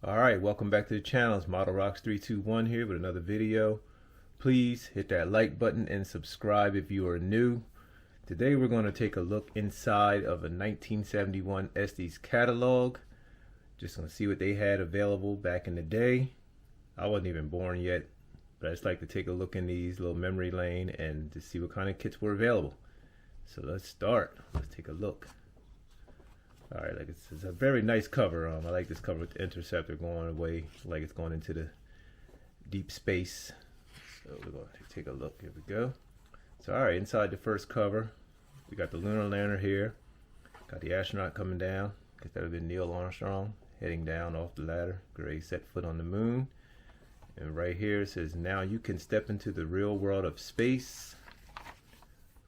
Alright, welcome back to the channel. It's modelrockets321 here with another video. Please hit that like button and subscribe if you are new. Today we're going to take a look inside of a 1971 Estes catalog. Just going to see what they had available back in the day. I wasn't even born yet, but I just like to take a look in these little memory lane and to see what kind of kits were available. So let's start. Let's take a look. Alright, like it's a very nice cover. I like this cover with the interceptor going away, like it's going into the deep space. So we're going to take a look. Here we go. So alright, inside the first cover, we got the lunar lander here. Got the astronaut coming down. Guess that would have been Neil Armstrong heading down off the ladder. Gray set foot on the moon. And right here it says, now you can step into the real world of space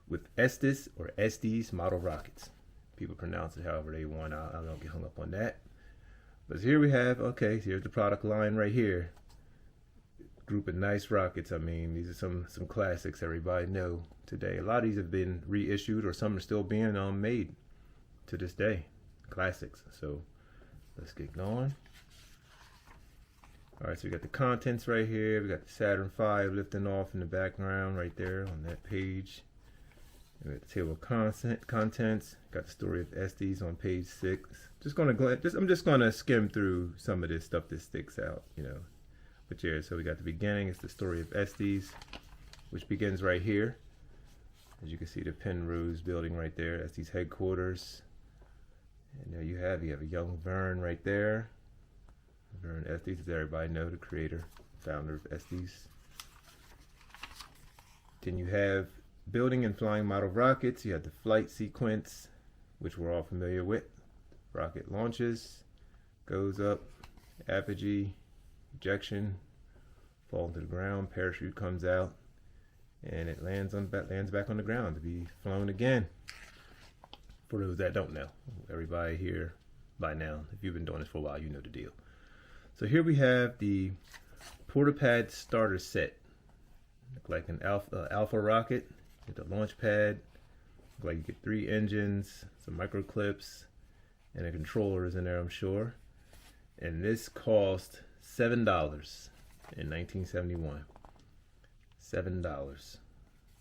with Estes or Estes model rockets. People pronounce it however they want. I don't get hung up on that. But here we have, okay, here's the product line right here. Group of nice rockets. I mean, these are some classics everybody know today. A lot of these have been reissued or some are still being made to this day. Classics. So let's get going. Alright, so we got the contents right here. We got the Saturn V lifting off in the background right there on that page. We got the table of contents. Got the story of Estes on page 6. I'm just gonna skim through some of this stuff that sticks out, you know. But yeah, so we got the beginning. It's the story of Estes, which begins right here. As you can see, the Penrose building right there. Estes headquarters. And there you have a young Vern right there. Vern Estes, as everybody know, the creator, founder of Estes. Then you have building and flying model rockets. You have the flight sequence, which we're all familiar with. Rocket launches, goes up, apogee, ejection, falls to the ground, parachute comes out, and it lands back on the ground to be flown again. For those that don't know, everybody here by now, if you've been doing this for a while, you know the deal. So here we have the Portapad starter set. Look like an alpha rocket. Get the launch pad. Look like you get 3 engines, some micro clips, and a controller is in there, I'm sure. And this cost $7 in 1971. $7.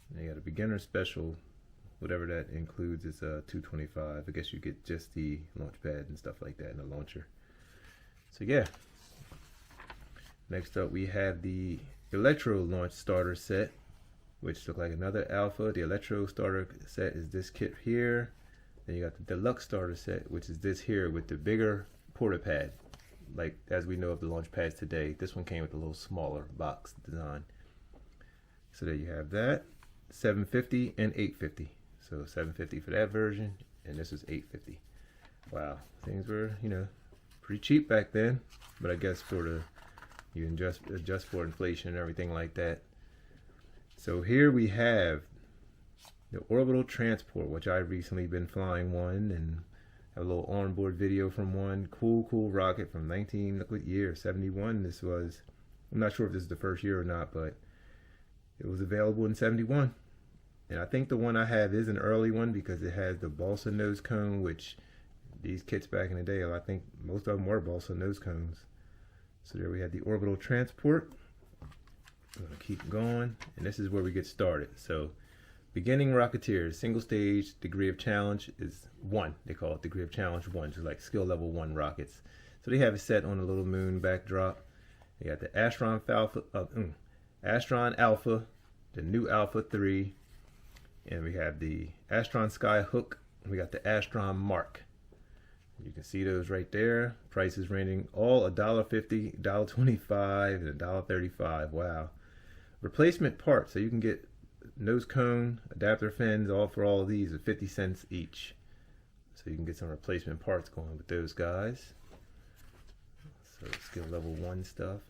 And you got a beginner special, whatever that includes is $225. I guess you get just the launch pad and stuff like that and the launcher. So yeah. Next up we have the Electro launch starter set, which look like another alpha. The Electro starter set is this kit here. Then you got the Deluxe starter set, which is this here with the bigger Portapad, like as we know of the launch pads today. This one came with a little smaller box design. So there you have that. $750 and $850. So $750 for that version, and this is $850. Wow, things were, you know, pretty cheap back then. But I guess for the you adjust for inflation and everything like that. So here we have the orbital transport, which I've recently been flying one and have a little onboard video from one. Cool rocket from look what year, 71 this was. I'm not sure if this is the first year or not, but it was available in 71. And I think the one I have is an early one because it has the balsa nose cone, which these kits back in the day, I think most of them were balsa nose cones. So there we have the orbital transport. I'm gonna keep going, and this is where we get started. So beginning Rocketeers, single stage, degree of challenge is 1. They call it degree of challenge 1, just like skill level 1 rockets. So they have it set on a little moon backdrop. They got the Astron Alpha, the new Alpha 3, and we have the Astron Sky Hook, and we got the Astron Mark. You can see those right there. Prices ranging all $1.50, $1.25, and $1.35. Wow. Replacement parts, so you can get nose cone, adapter fins, all for all of these at 50 cents each. So you can get some replacement parts going with those guys. So skill level 1 stuff.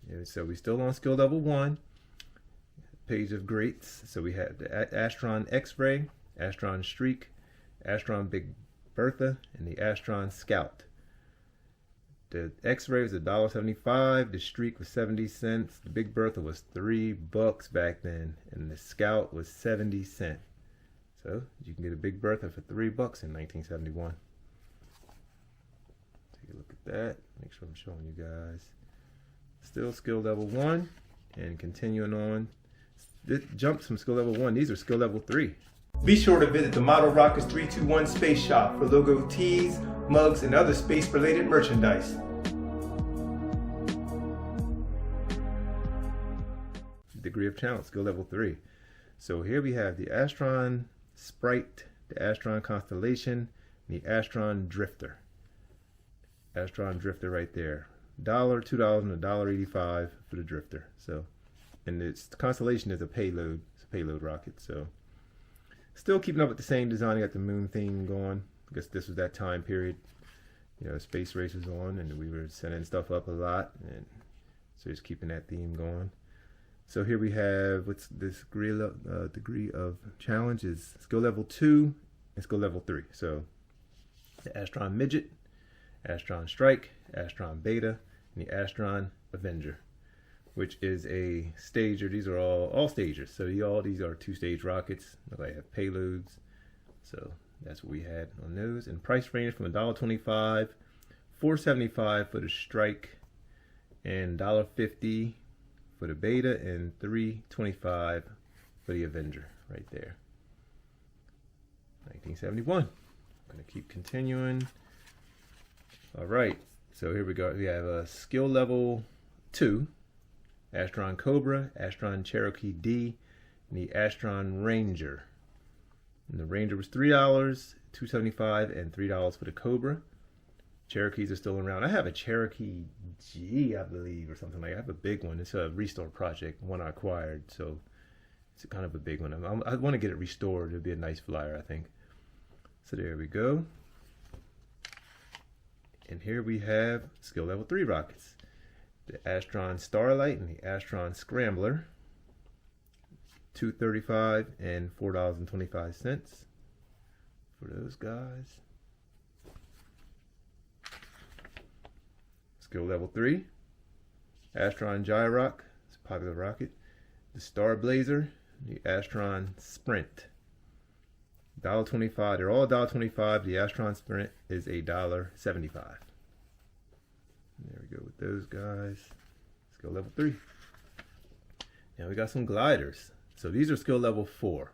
And so we're still on skill level 1. Page of greats. So we have the Astron X-Ray, Astron Streak, Astron Big Bertha, and the Astron Scout. The X-Ray was $1.75, the Streak was 70 cents, the Big Bertha was $3 back then, and the Scout was 70 cents. So you can get a Big Bertha for $3 in 1971. Take a look at that. Make sure I'm showing you guys. Still skill level 1 and continuing on. This jumps from skill level 1. These are skill level 3. Be sure to visit the Model Rockets 321 Space Shop for logo tees, mugs, and other space-related merchandise. Degree of challenge, skill level 3. So here we have the Astron Sprite, the Astron Constellation, and the Astron Drifter. Astron Drifter right there. $1, $2, and $1.85 for the Drifter. So, and its Constellation is a payload. It's a payload rocket. So, still keeping up with the same design. Got the moon theme going. I guess this was that time period. You know, space race was on, and we were sending stuff up a lot, and so just keeping that theme going. So here we have what's this degree of challenge is skill level 2 and skill level 3. So the Astron Midget, Astron Strike, Astron Beta, and the Astron Avenger, which is a stager. These are all stagers. So all these are 2-stage rockets. They have payloads. So that's what we had on those. And price range from $1.25, $4.75 for the Strike, and $1.50 for the Beta, and $3.25 for the Avenger right there. 1971. I'm going to keep continuing. All right, so here we go. We have a skill level 2, Astron Cobra, Astron Cherokee D, and the Astron Ranger. And the Ranger was $3, $2.75, and $3 for the Cobra. Cherokees are still around. I have a Cherokee G, I believe, or something like that. I have a big one. It's a restore project, one I acquired, so it's kind of a big one. I want to get it restored. It'd be a nice flyer, I think. So there we go. And here we have skill level 3 rockets. The Astron Starlight and the Astron Scrambler. $2.35 and $4.25 for those guys. Skill level 3, Astron Gyrock, it's a popular rocket. The Star Blazer, the Astron Sprint. $1.25, they're all $1.25. The Astron Sprint is $1.75. There we go with those guys. Skill level 3. Now we got some gliders. So these are skill level 4.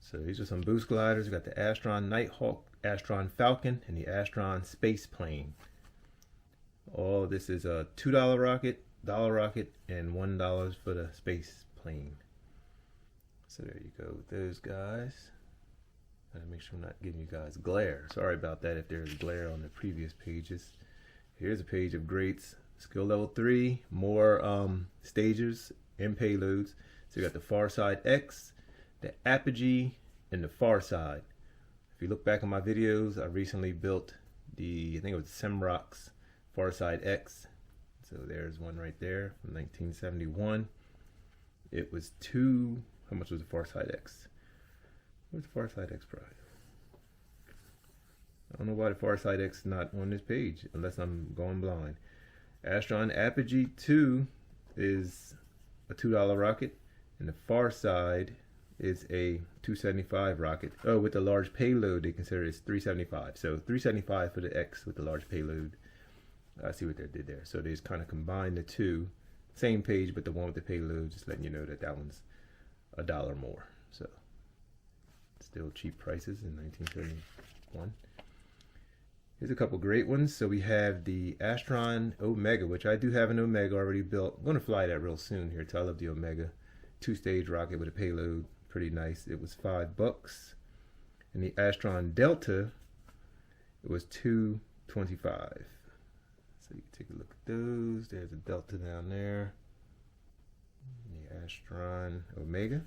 So these are some boost gliders. We got the Astron Nighthawk, Astron Falcon, and the Astron Space Plane. All this is a $2 rocket, $1 rocket, and $1 for the space plane. So there you go with those guys. Gotta make sure I'm not giving you guys glare. Sorry about that if there's glare on the previous pages. Here's a page of greats. Skill level 3, more stagers and payloads. So you got the Far Side X, the Apogee, and the Far Side. If you look back on my videos, I recently built the, I think it was Semrock's Far Side X. So there's one right there from 1971. It was how much was the Far Side X? What's the Far Side X price? I don't know why the Far Side X is not on this page, unless I'm going blind. Astron Apogee 2 is a $2 rocket, and the Far Side is a $2.75 rocket. Oh, with the large payload, they consider it's $3.75. So $3.75 for the X with the large payload. I see what they did there. So they just kind of combined the two. Same page, but the one with the payload, just letting you know that that one's $1 more. So still cheap prices in 1971. Here's a couple great ones. So we have the Astron Omega, which I do have an Omega already built. I'm going to fly that real soon here. I love the Omega. 2-stage rocket with a payload. Pretty nice. It was $5. And the Astron Delta, it was $2.25. So you can take a look at those. There's a Delta down there. The Astron Omega.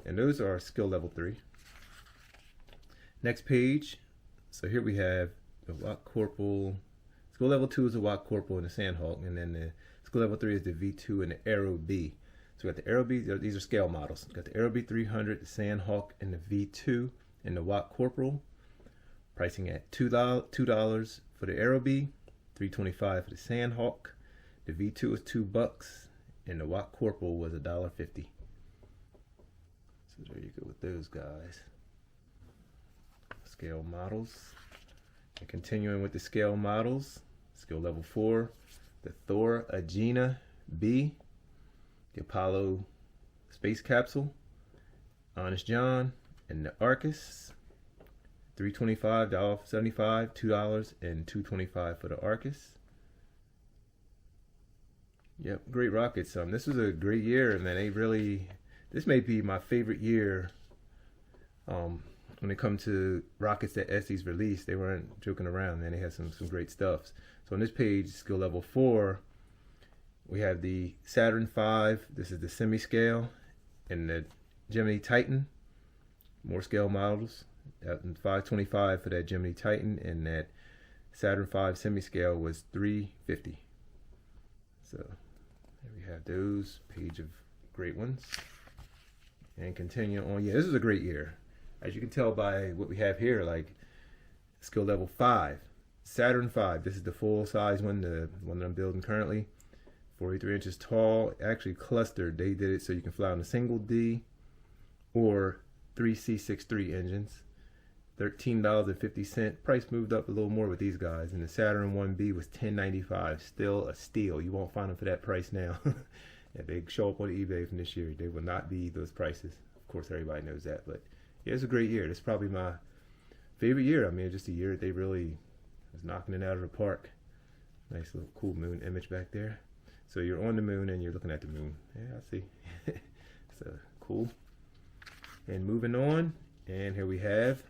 And those are skill level 3. Next page. So here we have the Watt Corporal. Skill level 2 is the Watt Corporal and the Sandhawk. And then the skill level 3 is the V2 and the Aero B. So we got the Aero B, these are scale models. We got the Aero B 300, the Sandhawk, and the V2 and the Watt Corporal. Pricing at $2 for the Aero B. $3.25 for the Sandhawk. The V2 was $2, and the Watt Corporal was $1.50. So there you go with those guys. Scale models. And continuing with the scale models, skill level 4, the Thor Agena B, the Apollo space capsule, Honest John, and the Arcus. $325, $75, $2, and $225 for the Arcus. Yep, great rockets. This was a great year, man. This may be my favorite year. When it comes to rockets that Estes released, they weren't joking around, man. They had some great stuff. So on this page, skill level 4, we have the Saturn V. This is the semi-scale, and the Gemini Titan. More scale models. $525 for that Gemini Titan, and that Saturn V semi-scale was $350. So there we have those. Page of great ones. And continue on. Yeah, this is a great year. As you can tell by what we have here, like skill level 5, Saturn V. This is the full size one, the one that I'm building currently. 43 inches tall, actually clustered. They did it so you can fly on a single D or 3 C63 engines. $13.50. Price moved up a little more with these guys, and the Saturn 1B was $10.95. Still a steal. You won't find them for that price now. If they show up on eBay from this year, they will not be those prices. Of course, everybody knows that, but yeah, it's a great year. This is probably my favorite year. I mean, just a year that they really was knocking it out of the park. Nice little cool moon image back there. So you're on the moon and you're looking at the moon. Yeah, I see. So cool. And moving on, and here we have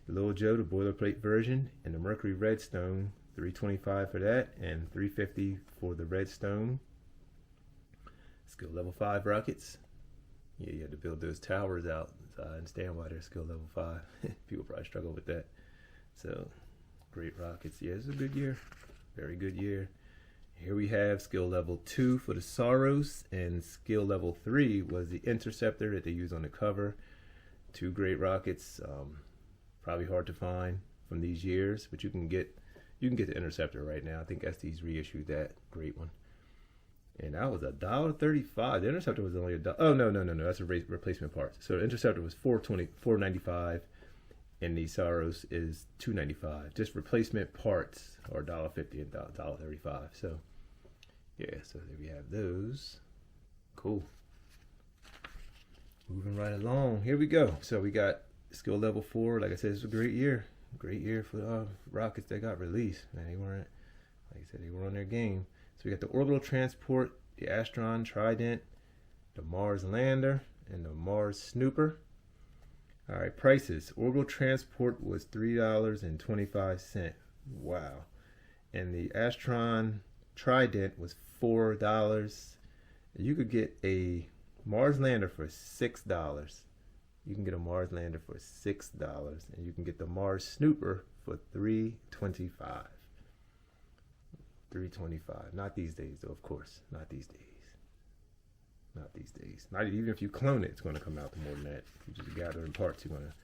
the Little Joe, the boilerplate version, and the Mercury Redstone. $325 for that, and $350 for the Redstone. Skill level 5 rockets. Yeah, you had to build those towers out. So I understand why they're skill level 5. People probably struggle with that. So great rockets. Yeah, it's a good year. Very good year. Here we have skill level 2 for the Saros, and skill level 3 was the Interceptor that they use on the cover. 2 great rockets. Probably hard to find from these years, but you can get the Interceptor right now. I think Estes reissued that great one, and that was $1.35. The Interceptor was only $1. Oh no, that's a replacement part. So the Interceptor was $4.95, and the Saros is $2.95. Just replacement parts are $1.50 and $1.35. So yeah, so there we have those. Cool. Moving right along. Here we go. So we got skill level 4. Like I said, it's a great year. Great year for rockets that got released. Man, they weren't, like I said, they were on their game. So we got the Orbital Transport, the Astron Trident, the Mars Lander, and the Mars Snooper. All right, prices. Orbital Transport was $3.25. Wow. And the Astron Trident was $4. And you could get a Mars Lander for $6. You can get a Mars Lander for $6, and you can get the Mars Snooper for $3.25. $3.25. Not these days, though. Of course, not these days. Not these days. Not even if you clone it, it's going to come out to more than that. If you just gather in parts, you're going to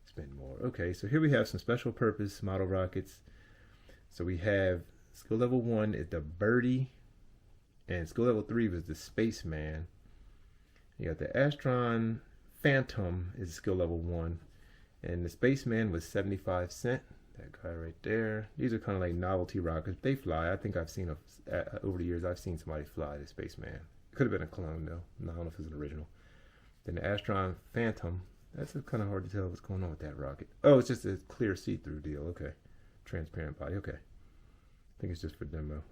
spend more. Okay, so here we have some special purpose model rockets. So we have skill level 1 is the Birdie, and skill level 3 was the Spaceman. You got the Astron Phantom is skill level 1, and the Spaceman was 75 cents. That guy right there. These are kind of like novelty rockets. They fly. I think I've seen over the years. I've seen somebody fly the Spaceman. It could have been a clone though. I don't know if it's an original. Then the Astron Phantom. That's kind of hard to tell what's going on with that rocket. Oh, it's just a clear see-through deal. Okay, transparent body. Okay, I think it's just for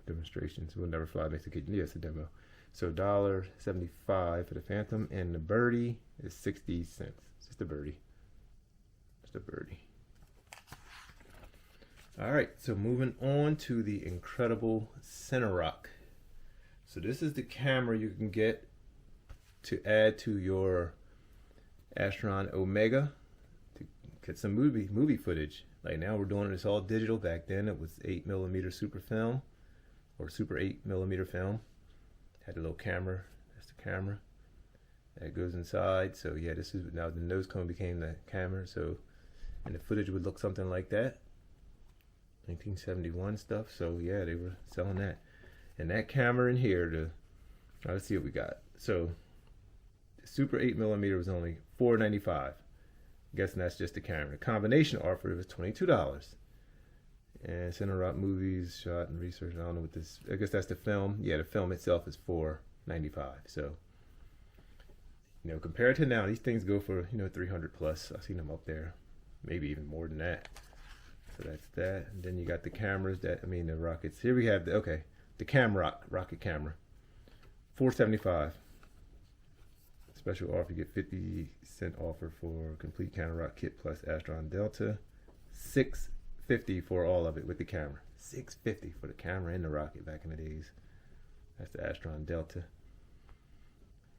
demonstrations. We'll never fly next to kitchen. Yeah, it's a demo. So $1.75 for the Phantom, and the Birdie is 60 cents. It's just a Birdie. Just a Birdie. All right, so moving on to the incredible Center Rock. So this is the camera you can get to add to your Astron Omega to get some movie footage. Like now we're doing it's all digital. Back then it was 8mm super film or super 8mm film. Had a little camera. That's the camera that goes inside. So yeah, this is now the nose cone became the camera. So and the footage would look something like that. 1971 stuff. So yeah, they were selling that. And that camera in here, let's see what we got. So the super 8mm was only $4.95. I'm guessing that's just the camera. The combination offer was $22. And Center Rock Movies, shot and research. I don't know what this. I guess that's the film. Yeah, the film itself is $4.95. So, you know, compared to now, these things go for, you know, 300 plus. I've seen them up there, maybe even more than that. So that's that. And then you got the cameras that, I mean, the rockets. Here we have the, okay, the rocket camera, $4.75. Special offer, you get 50% offer for complete camera rock kit plus Astron Delta. $6.50 for all of it with the camera. $6.50 for the camera and the rocket back in the days. That's the Astron Delta.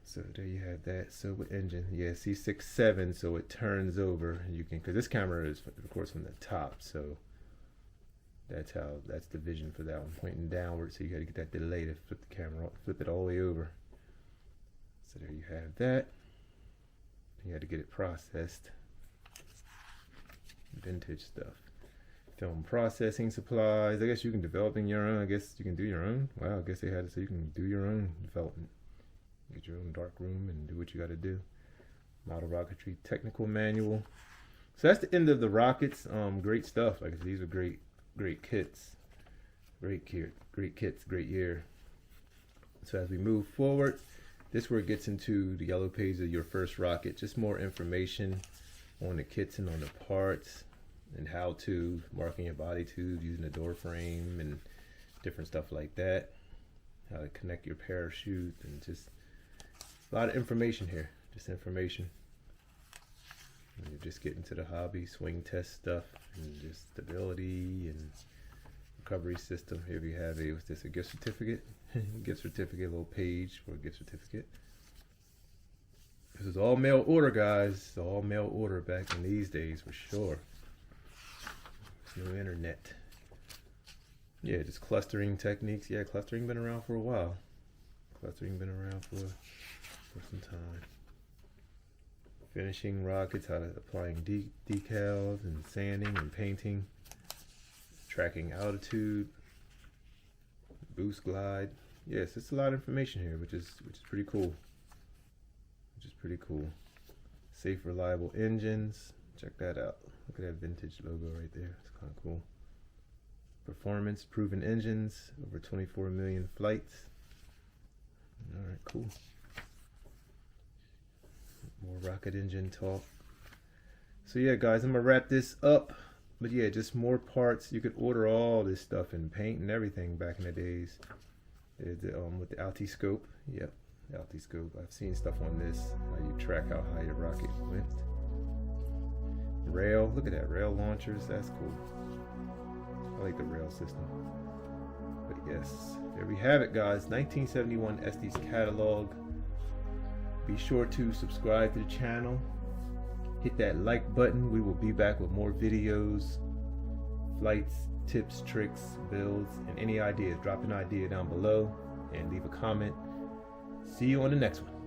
So there you have that. So with engine, yeah, C67, so it turns over. You can, because this camera is, of course, from the top, so that's the vision for that one, pointing downward. So you got to get that delay to flip the camera, flip it all the way over. So there you have that. You had to get it processed. Vintage stuff. Film processing supplies. I guess you can develop in your own. I guess you can do your own. Wow, I guess they had it so you can do your own development. Get your own dark room and do what you got to do. Model rocketry technical manual. So that's the end of the rockets. Great stuff. Like these are great kits. Great kits. Great year. So as we move forward, this is where it gets into the yellow page of your first rocket. Just more information on the kits and on the parts and how to marking your body tube, using the door frame and different stuff like that. How to connect your parachute and just a lot of information here. Just information. And you're just getting to the hobby, swing test stuff, and just stability and recovery system. Here we have a, what's this, a gift certificate? Gift certificate, little page for a gift certificate. This is all mail order, guys. All mail order back in these days for sure. There's no internet. Yeah, just clustering techniques. Yeah, clustering been around for a while. Clustering been around for some time. Finishing rockets, how to applying decals and sanding and painting. Tracking altitude. Boost glide. Yes, it's a lot of information here, which is pretty cool. Safe, reliable engines. Check that out. Look at that vintage logo right there. It's kind of cool. Performance, proven engines, over 24 million flights. All right, cool. More rocket engine talk. So yeah, guys, I'm gonna wrap this up. But yeah, just more parts. You could order all this stuff and paint and everything back in the days. With the Altiscope. Yep, Altiscope. I've seen stuff on this. How you track how high your rocket went. Rail. Look at that. Rail launchers. That's cool. I like the rail system. But yes, there we have it, guys. 1971 Estes catalog. Be sure to subscribe to the channel. Hit that like button. We will be back with more videos, flights, tips, tricks, builds, and any ideas. Drop an idea down below and leave a comment. See you on the next one.